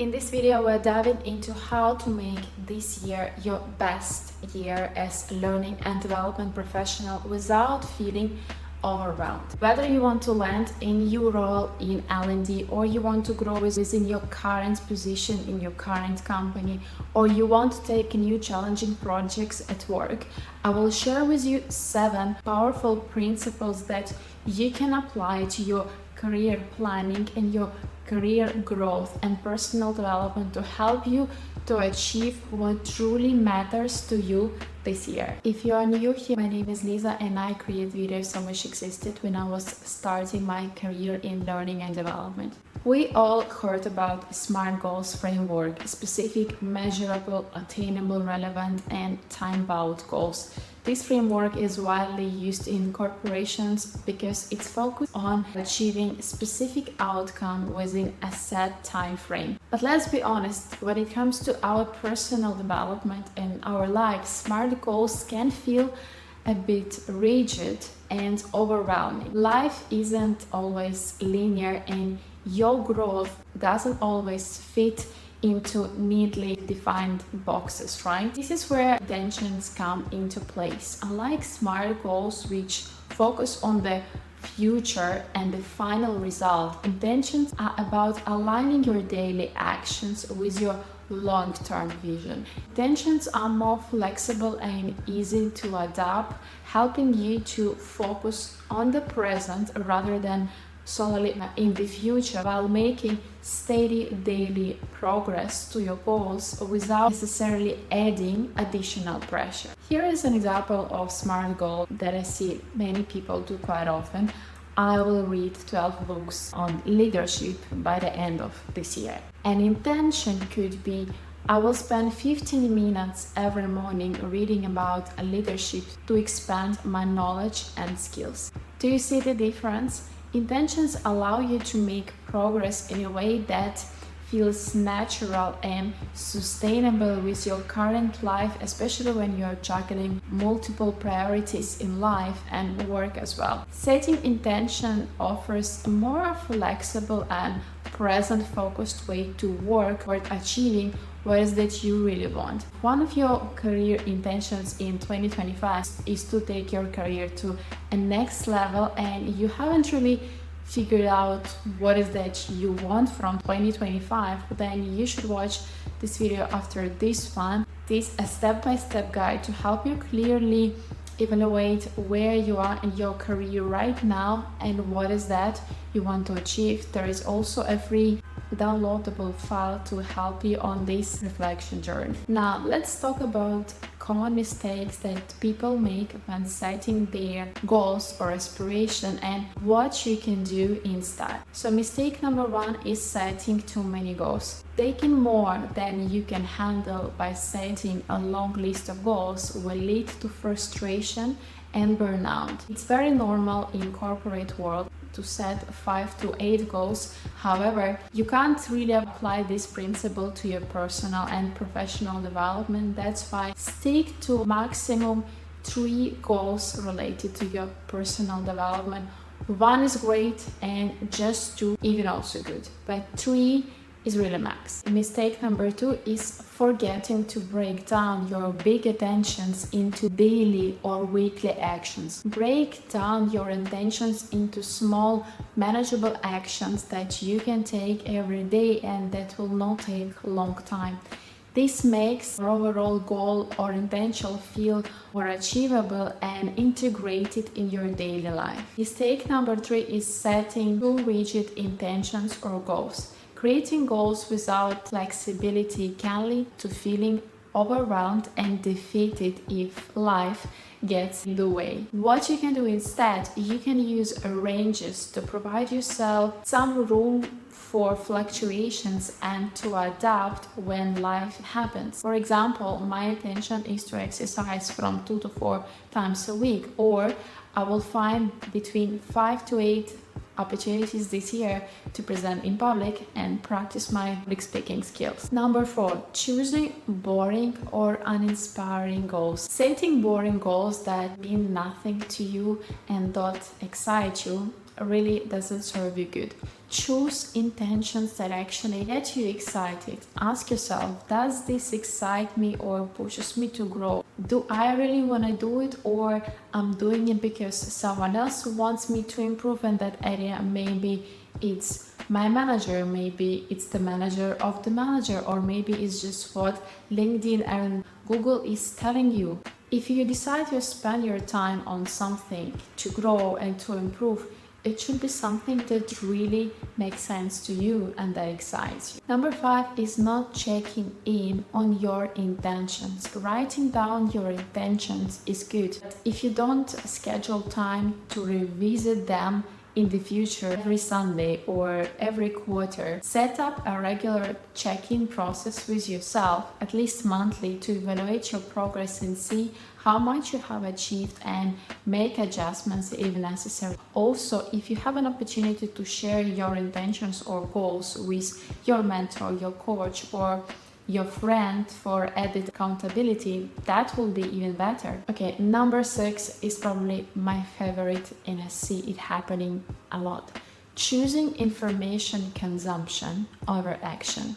In this video, we're diving into how to make this year your best year as a learning and development professional without feeling overwhelmed. Whether you want to land a new role in L&D, or you want to grow within your current position in your current company, or you want to take new challenging projects at work, I will share with you 7 powerful principles that you can apply to your career planning and your career growth and personal development to help you to achieve what truly matters to you this year. If you are new here, my name is Lisa and I create videos which existed when I was starting my career in learning and development. We all heard about SMART goals framework, specific, measurable, attainable, relevant, and time-bound goals. This framework is widely used in corporations because it's focused on achieving a specific outcome within a set time frame. But let's be honest, when it comes to our personal development and our life, SMART goals can feel a bit rigid and overwhelming. Life isn't always linear and your growth doesn't always fit into neatly defined boxes, right? This is where intentions come into place. Unlike SMART goals, which focus on the future and the final result, intentions are about aligning your daily actions with your long-term vision. Intentions are more flexible and easy to adapt, helping you to focus on the present rather than solely in the future, while making steady daily progress to your goals without necessarily adding additional pressure. Here is an example of SMART goal that I see many people do quite often. I will read 12 books on leadership by the end of this year. An intention could be, I will spend 15 minutes every morning reading about leadership to expand my knowledge and skills. Do you see the difference? Intentions allow you to make progress in a way that feels natural and sustainable with your current life, especially when you're juggling multiple priorities in life and work as well. Setting intention offers a more flexible and present-focused way to work toward achieving what is that you really want. One of your career intentions in 2025 is to take your career to a next level, and you haven't really figured out what is that you want from 2025, then you should watch this video after this one. This is a step-by-step guide to help you clearly evaluate where you are in your career right now and what is that you want to achieve. There is also a free downloadable file to help you on this reflection journey. Now let's talk about common mistakes that people make when setting their goals or aspiration and what you can do instead. So mistake number 1 is setting too many goals. Taking more than you can handle by setting a long list of goals will lead to frustration and burnout. It's very normal in corporate world to set 5 to 8 goals. However, you can't really apply this principle to your personal and professional development. That's why stick to maximum 3 goals related to your personal development. 1 is great and just 2 even also good, but 3 is really max. Mistake number 2 is forgetting to break down your big intentions into daily or weekly actions. Break down your intentions into small, manageable actions that you can take every day and that will not take a long time. This makes your overall goal or intention feel more achievable and integrated in your daily life. Mistake number 3 is setting too rigid intentions or goals. Creating goals without flexibility can lead to feeling overwhelmed and defeated if life gets in the way. What you can do instead, you can use ranges to provide yourself some room for fluctuations and to adapt when life happens. For example, my intention is to exercise from 2 to 4 times a week, or I will find between 5 to 8 opportunities this year to present in public and practice my public speaking skills. Number 4, choosing boring or uninspiring goals. Setting boring goals that mean nothing to you and don't excite you really doesn't serve you good. Choose intentions that actually get you excited. Ask yourself, does this excite me or pushes me to grow? Do I really want to do it, or I'm doing it because someone else wants me to improve in that area? Maybe it's my manager, maybe it's the manager of the manager, or maybe it's just what LinkedIn and Google is telling you. If you decide to spend your time on something to grow and to improve, it should be something that really makes sense to you and that excites you. Number 5 is not checking in on your intentions. Writing down your intentions is good, but if you don't schedule time to revisit them in the future, every Sunday or every quarter, set up a regular check-in process with yourself, at least monthly, to evaluate your progress and see how much you have achieved and make adjustments if necessary. Also, if you have an opportunity to share your intentions or goals with your mentor, your coach, or your friend for added accountability, that will be even better. Okay, number 6 is probably my favorite, and I see it happening a lot. Choosing information consumption over action.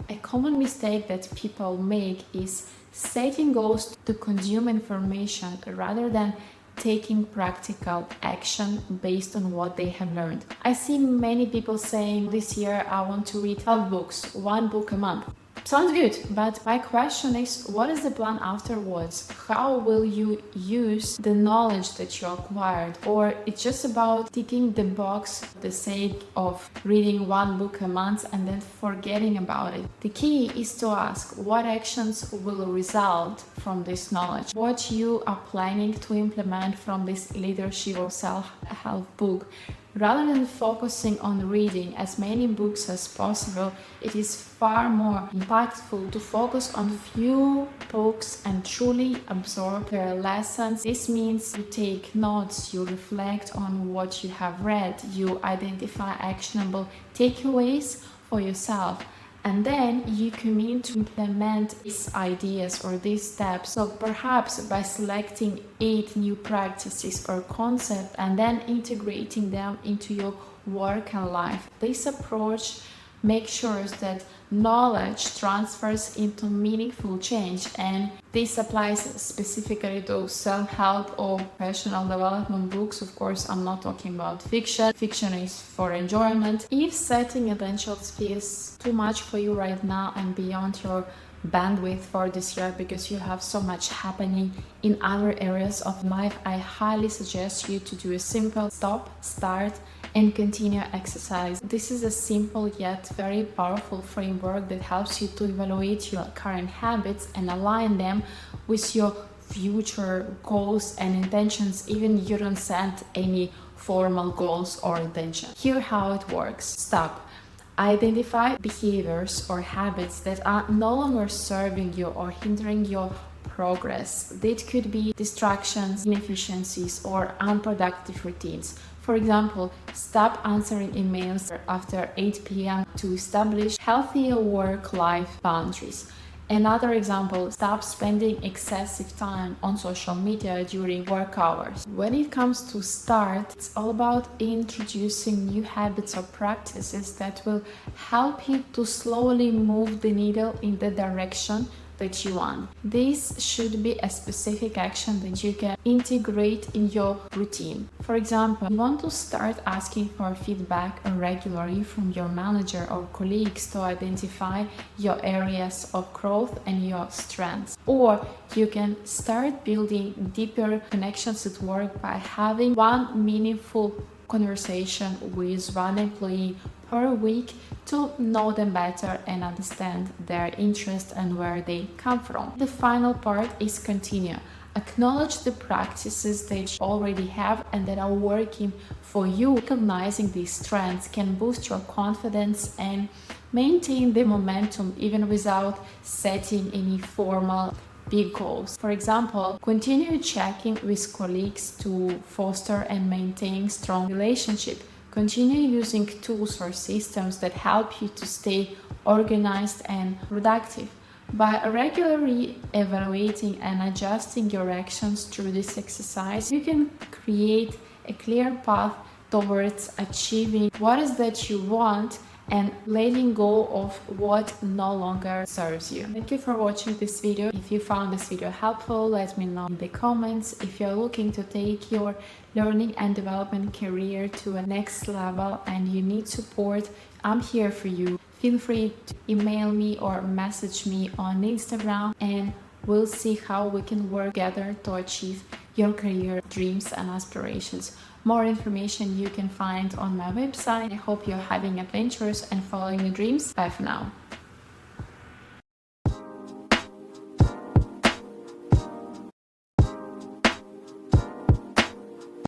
A common mistake that people make is setting goals to consume information rather than taking practical action based on what they have learned. I see many people saying, this year I want to read 12 books, 1 book a month. Sounds good, but my question is, what is the plan afterwards? How will you use the knowledge that you acquired? Or it's just about ticking the box for the sake of reading 1 book a month and then forgetting about it? The key is to ask what actions will result from this knowledge, what you are planning to implement from this leadership or self-help book. Rather than focusing on reading as many books as possible, it is far more impactful to focus on few books and truly absorb their lessons. This means you take notes, you reflect on what you have read, you identify actionable takeaways for yourself, and then you commit to implement these ideas or these steps. So perhaps by selecting 8 new practices or concepts and then integrating them into your work and life. This approach makes sure that knowledge transfers into meaningful change, and this applies specifically to self-help or professional development books. Of course, I'm not talking about fiction. Fiction is for enjoyment. If setting intentions feels too much for you right now and beyond your bandwidth for this year because you have so much happening in other areas of life, I highly suggest you to do a simple stop, start, and continue exercise. This is a simple yet very powerful framework that helps you to evaluate your current habits and align them with your future goals and intentions, even you don't set any formal goals or intentions. Here how it works. Stop. Identify behaviors or habits that are no longer serving you or hindering your progress. That could be distractions, inefficiencies, or unproductive routines. For example, stop answering emails after 8 p.m. to establish healthier work-life boundaries. Another example, stop spending excessive time on social media during work hours. When it comes to start, it's all about introducing new habits or practices that will help you to slowly move the needle in the direction that you want. This should be a specific action that you can integrate in your routine. For example, you want to start asking for feedback regularly from your manager or colleagues to identify your areas of growth and your strengths. Or you can start building deeper connections at work by having one meaningful conversation with one employee per week to know them better and understand their interests and where they come from. The final part is continue. Acknowledge the practices that you already have and that are working for you. Recognizing these strengths can boost your confidence and maintain the momentum even without setting any formal big goals. For example, continue checking with colleagues to foster and maintain strong relationships. Continue using tools or systems that help you to stay organized and productive. By regularly evaluating and adjusting your actions through this exercise, you can create a clear path towards achieving what is that you want and letting go of what no longer serves you. Thank you for watching this video. If you found this video helpful, let me know in the comments. If you're looking to take your learning and development career to a next level and you need support, I'm here for you. Feel free to email me or message me on Instagram, and we'll see how we can work together to achieve your career dreams and aspirations. More information you can find on my website. I hope you're having adventures and following your dreams. Bye for now.